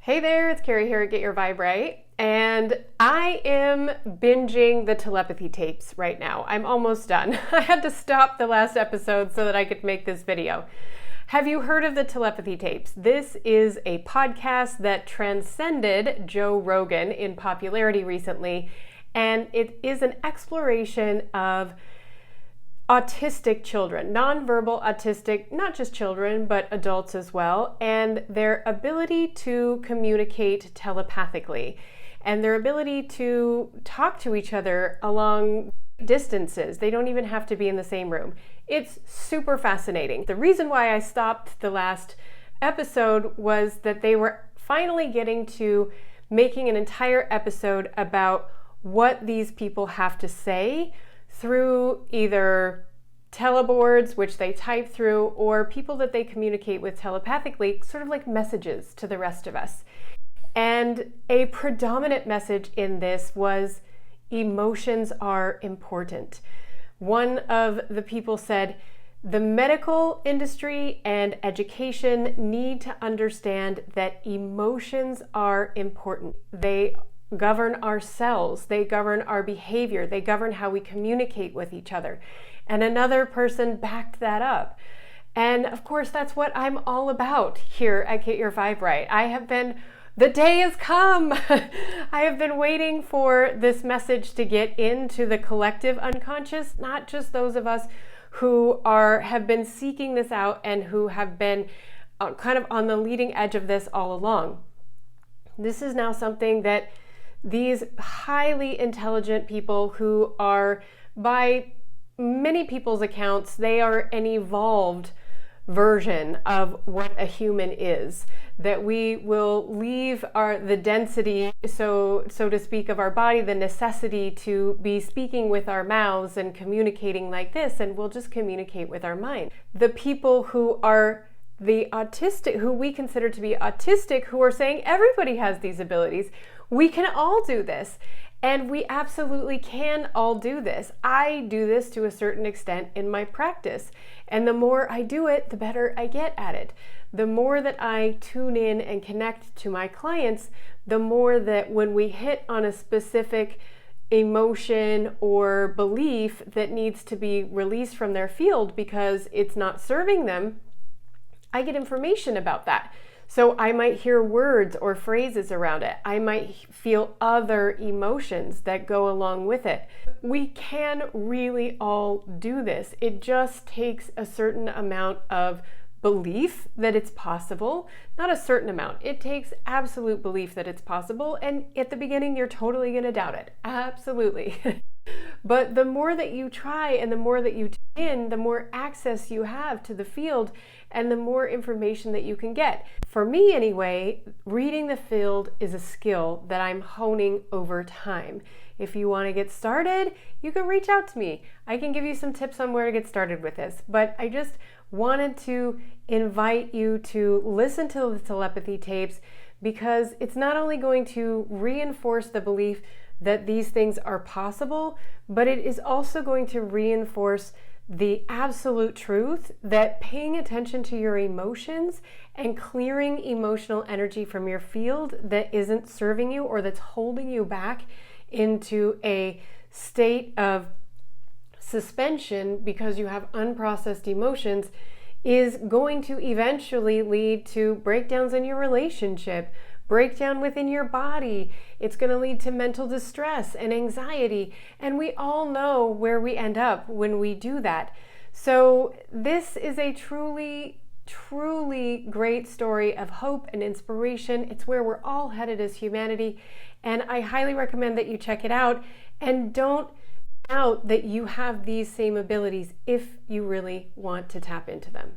Hey there, it's Carrie here at Get Your Vibe Right, and I am binging the Telepathy Tapes right now. I'm almost done. I had to stop the last episode so that I could make this video. Have you heard of the Telepathy Tapes? This is a podcast that transcended Joe Rogan in popularity recently, and it is an exploration of autistic children, nonverbal autistic, not just children, but adults as well, and their ability to communicate telepathically and their ability to talk to each other along distances. They don't even have to be in the same room. It's super fascinating. The reason why I stopped the last episode was that they were finally getting to making an entire episode about what these people have to say through either teleboards, which they type through, or people that they communicate with telepathically, sort of like messages to the rest of us. And a predominant message in this was emotions are important. One of the people said, the medical industry and education need to understand that emotions are important. They govern our cells, they govern our behavior, they govern how we communicate with each other. And another person backed that up. And of course, that's what I'm all about here at Get Your Vibe Right. The day has come. I have been waiting for this message to get into the collective unconscious, not just those of us who have been seeking this out and who have been kind of on the leading edge of this all along. This is now something that these highly intelligent people who are, by many people's accounts, they are an evolved version of what a human is, that we will leave the density, so to speak, of our body, the necessity to be speaking with our mouths and communicating like this, and we'll just communicate with our mind. The people who are the autistic, who we consider to be autistic, who are saying everybody has these abilities, we can all do this. And we absolutely can all do this. I do this to a certain extent in my practice. And the more I do it, the better I get at it. The more that I tune in and connect to my clients, the more that when we hit on a specific emotion or belief that needs to be released from their field because it's not serving them, I get information about that. So I might hear words or phrases around it. I might feel other emotions that go along with it. We can really all do this. It just takes a certain amount of belief that it's possible. Not a certain amount. It takes absolute belief that it's possible. And at the beginning, you're totally going to doubt it. Absolutely. But the more that you try and the more that you tune in, the more access you have to the field and the more information that you can get. For me anyway, reading the field is a skill that I'm honing over time. If you want to get started, you can reach out to me. I can give you some tips on where to get started with this, but I just wanted to invite you to listen to the telepathy tapes because it's not only going to reinforce the belief that these things are possible, but it is also going to reinforce the absolute truth that paying attention to your emotions and clearing emotional energy from your field that isn't serving you or that's holding you back into a state of suspension because you have unprocessed emotions is going to eventually lead to breakdowns in your relationship, breakdown within your body. It's going to lead to mental distress and anxiety. And we all know where we end up when we do that. So this is a truly, truly great story of hope and inspiration. It's where we're all headed as humanity. And I highly recommend that you check it out. And don't doubt that you have these same abilities if you really want to tap into them.